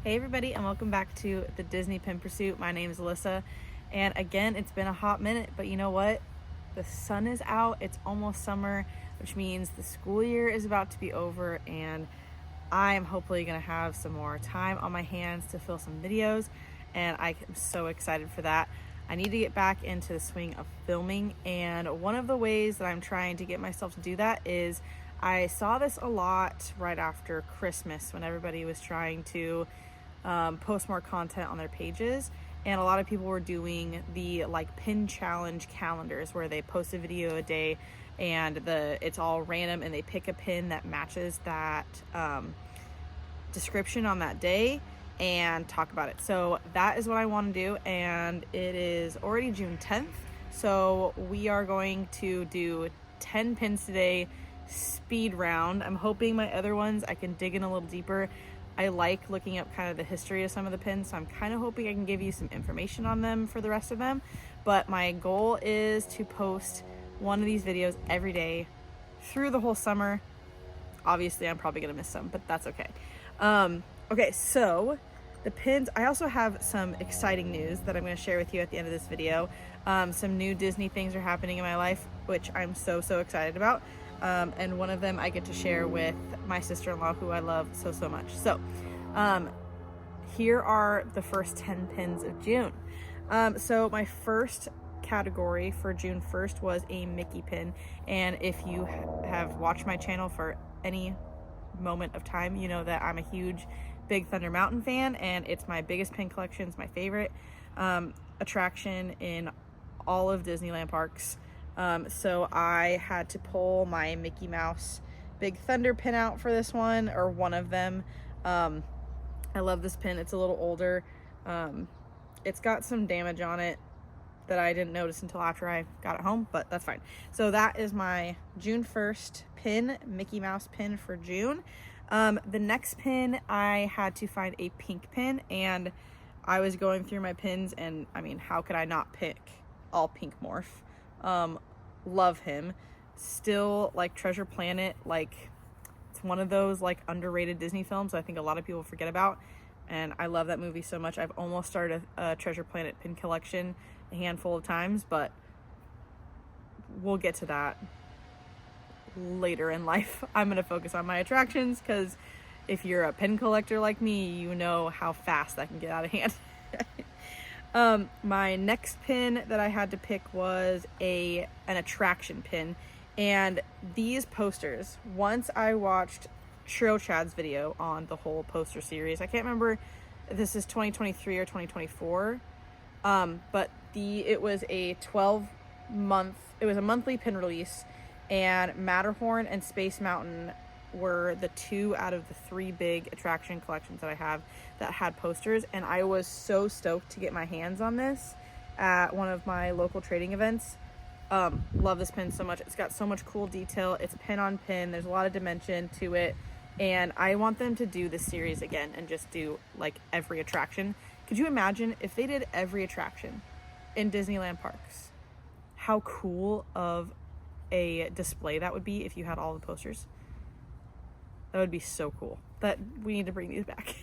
Hey everybody, and welcome back to the Disney Pin Pursuit. My name is Alyssa, and again, it's been a hot minute, but you know what? The sun is out, it's almost summer, which means the school year is about to be over, and I am hopefully going to have some more time on my hands to film some videos, and I am so excited for that. I need to get back into the swing of filming, and one of the ways that I'm trying to get myself to do that is I saw this a lot right after Christmas when everybody was trying to post more content on their pages, and a lot of people were doing the like pin challenge calendars where they post a video a day and it's all random and they pick a pin that matches that description on that day and talk about it. So that is what I want to do, and it is already June 10th, so we are going to do 10 pins today, speed round. I'm hoping my other ones I can dig in a little deeper. I like looking up kind of the history of some of the pins, so I'm kind of hoping I can give you some information on them for the rest of them. But my goal is to post one of these videos every day through the whole summer. Obviously, I'm probably going to miss some, but that's okay. Okay, so the pins, I also have some exciting news that I'm going to share with you at the end of this video. Some new Disney things are happening in my life, which I'm so excited about. And one of them I get to share with my sister-in-law, who I love so much. So here are the first 10 pins of June. So my first category for June 1st was a Mickey pin, and if you have watched my channel for any moment of time, you know that I'm a huge Big Thunder Mountain fan, and it's my biggest pin collection. It's my favorite attraction in all of Disneyland parks. So I had to pull my Mickey Mouse Big Thunder pin out for this one, or one of them. I love this pin. It's a little older. It's got some damage on it that I didn't notice until after I got it home, but that's fine. So that is my June 1st pin, Mickey Mouse pin for June. The next pin, I had to find a pink pin, and I was going through my pins, and I mean, how could I not pick all pink Morph? Love him. Still like Treasure Planet, like it's one of those like underrated Disney films I think a lot of people forget about, and I love that movie so much. I've almost started a Treasure Planet pin collection a handful of times, but we'll get to that later in life. I'm going to focus on my attractions, because if you're a pin collector like me, you know how fast that can get out of hand. My next pin that I had to pick was an attraction pin, and these posters, once I watched Shiro Chad's video on the whole poster series, I can't remember if this is 2023 or 2024, but it was a monthly pin release, and Matterhorn and Space Mountain were the 2 out of the 3 big attraction collections that I have that had posters, and I was so stoked to get my hands on this at one of my local trading events. Love this pin so much. It's got so much cool detail. It's pin on pin. There's a lot of dimension to it, and I want them to do this series again and just do like every attraction. Could you imagine if they did every attraction in Disneyland parks? How cool of a display that would be if you had all the posters. That would be so cool. That we need to bring these back.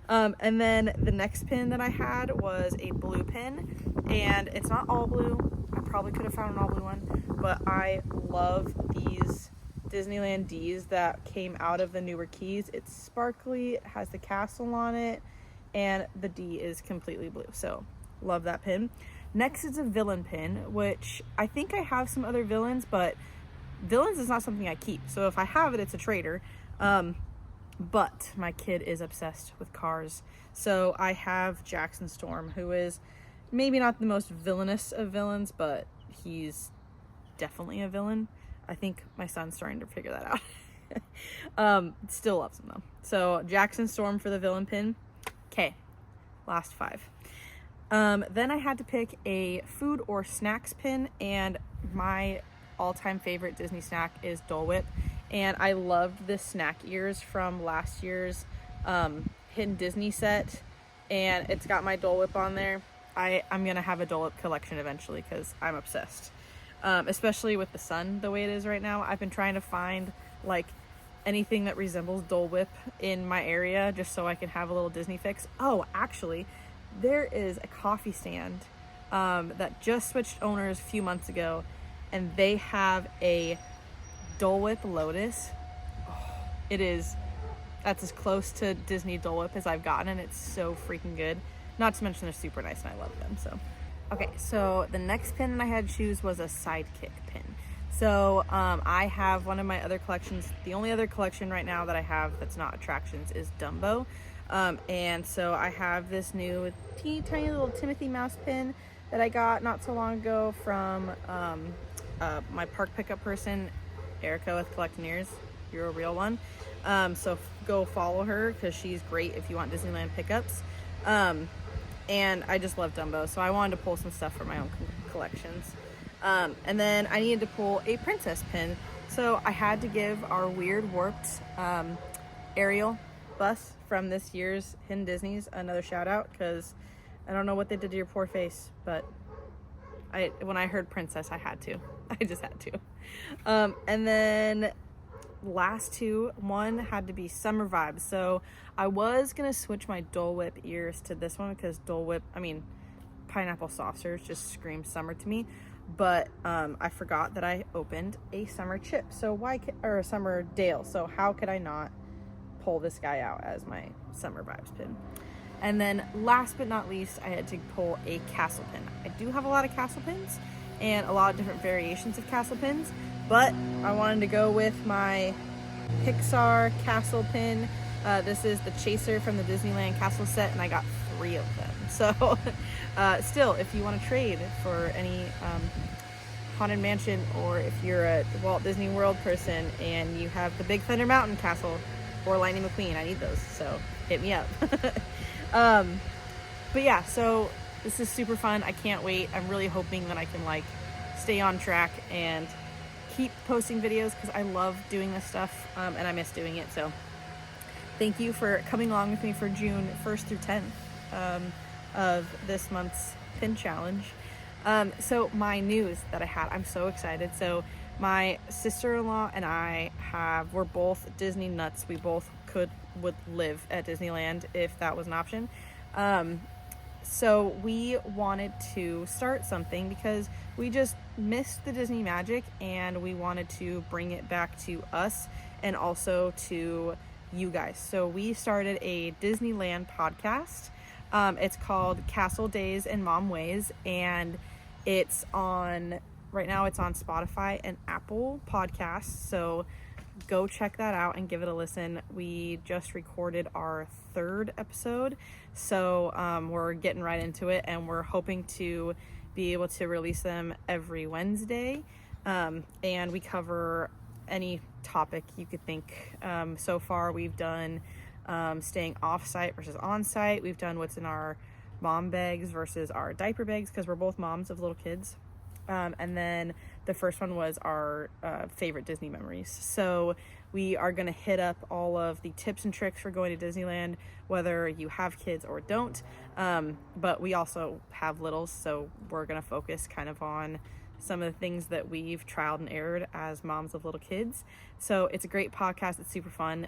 And then the next pin that I had was a blue pin, and it's not all blue. I probably could have found an all blue one, but I love these Disneyland Ds that came out of the newer keys. It's sparkly, it has the castle on it, and the D is completely blue. So love that pin. Next is a villain pin, which I think I have some other villains, but villains is not something I keep. So if I have it, it's a trader. But my kid is obsessed with cars. So I have Jackson Storm, who is maybe not the most villainous of villains, but he's definitely a villain. I think my son's starting to figure that out. Still loves him though. So Jackson Storm for the villain pin. Okay, last 5. Then I had to pick a food or snacks pin, and my all-time favorite Disney snack is Dole Whip, and I loved the snack ears from last year's Hidden Disney set, and it's got my Dole Whip on there. I'm gonna have a Dole Whip collection eventually because I'm obsessed, especially with the sun the way it is right now. I've been trying to find like anything that resembles Dole Whip in my area, just so I can have a little Disney fix. Oh, actually, there is a coffee stand that just switched owners a few months ago, and they have a Dole Whip Lotus. That's as close to Disney Dole Whip as I've gotten, and it's so freaking good. Not to mention they're super nice and I love them. So, okay, so the next pin that I had to choose was a Sidekick pin. So I have one of my other collections. The only other collection right now that I have that's not attractions is Dumbo. And so I have this new teeny tiny little Timothy Mouse pin that I got not so long ago from my park pickup person, Erica with Collectioneers. You're a real one. So go follow her because she's great if you want Disneyland pickups. And I just love Dumbo, so I wanted to pull some stuff for my own collections. And then I needed to pull a princess pin, so I had to give our Weird Warped Ariel bus from this year's Hidden Disney's another shout out, because I don't know what they did to your poor face, but when I heard princess, I had to. I just had to. And then last two, one had to be Summer Vibes. So I was gonna switch my Dole Whip ears to this one because Dole Whip, pineapple soft serves just scream summer to me. But I forgot that I opened a summer chip, or a summer Dale. So how could I not pull this guy out as my Summer Vibes pin? And then last but not least, I had to pull a castle pin. I do have a lot of castle pins and a lot of different variations of castle pins, but I wanted to go with my Pixar castle pin. This is the Chaser from the Disneyland castle set, and I got 3 of them. So still, if you want to trade for any Haunted Mansion, or if you're a Walt Disney World person and you have the Big Thunder Mountain castle or Lightning McQueen, I need those, so hit me up. But yeah, so this is super fun. I can't wait. I'm really hoping that I can stay on track and keep posting videos because I love doing this stuff, and I miss doing it. So thank you for coming along with me for June 1st through 10th of this month's pin challenge. So my news that I had, I'm so excited. So my sister-in-law and we're both Disney nuts. We both would live at Disneyland if that was an option. So we wanted to start something because we just missed the Disney magic, and we wanted to bring it back to us and also to you guys. So we started a Disneyland podcast. It's called Castle Days and Mom Ways, and right now it's on Spotify and Apple Podcasts. So go check that out and give it a listen. We just recorded our 3rd episode, so we're getting right into it, and we're hoping to be able to release them every Wednesday, and we cover any topic you could think. So far we've done staying off-site versus on-site. We've done what's in our mom bags versus our diaper bags, because we're both moms of little kids. And then the first one was our favorite Disney memories. So we are going to hit up all of the tips and tricks for going to Disneyland, whether you have kids or don't. But we also have littles, so we're going to focus kind of on some of the things that we've trialed and errored as moms of little kids. So it's a great podcast. It's super fun.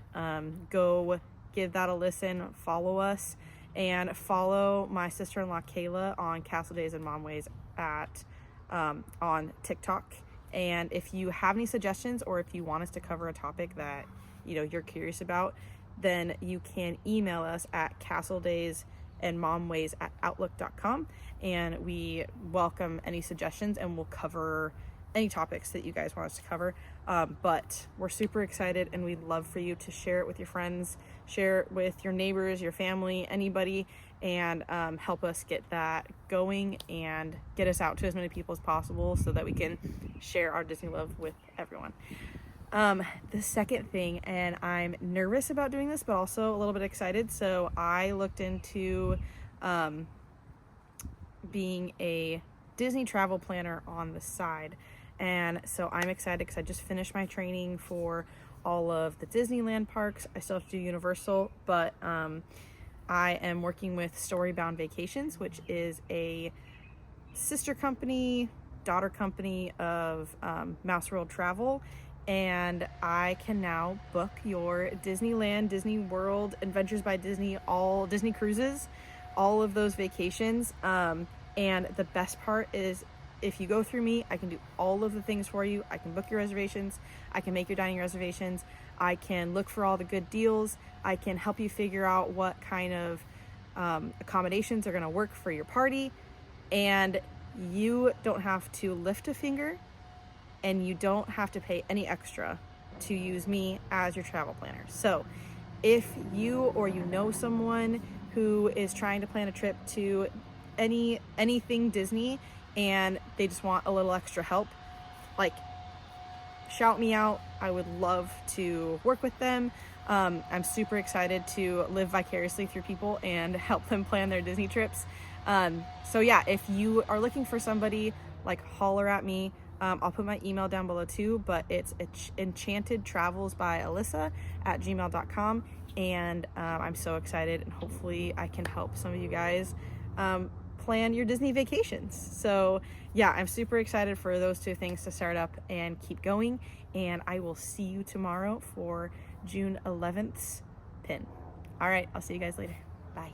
Go give that a listen. Follow us, and follow my sister-in-law Kayla on Castle Days and Mom Ways on TikTok. And if you have any suggestions, or if you want us to cover a topic that you're curious about, then you can email us at castledaysandmomways@outlook.com, and we welcome any suggestions, and we'll cover any topics that you guys want us to cover. But we're super excited, and we'd love for you to share it with your friends, share it with your neighbors, your family, anybody, and help us get that going and get us out to as many people as possible so that we can share our Disney love with everyone. The second thing, and I'm nervous about doing this, but also a little bit excited. So I looked into being a Disney travel planner on the side. And so I'm excited because I just finished my training for all of the Disneyland parks. I still have to do Universal, but I am working with Storybound Vacations, which is a sister company, daughter company of Mouse World Travel. and I can now book your Disneyland, Disney World, Adventures by Disney, all Disney cruises, all of those vacations. And the best part is, if you go through me, I can do all of the things for you. I can book your reservations, I can make your dining reservations, I can look for all the good deals, I can help you figure out what kind of accommodations are going to work for your party, and you don't have to lift a finger, and you don't have to pay any extra to use me as your travel planner. So if you or you know someone who is trying to plan a trip to anything Disney and they just want a little extra help, like, shout me out. I would love to work with them. I'm super excited to live vicariously through people and help them plan their Disney trips. So yeah, if you are looking for somebody, like, holler at me. I'll put my email down below too, but it's enchantedtravelsbyalyssa@gmail.com. And I'm so excited, and hopefully I can help some of you guys plan your Disney vacations. So yeah, I'm super excited for those two things to start up and keep going. And I will see you tomorrow for June 11th's pin. All right, I'll see you guys later. Bye.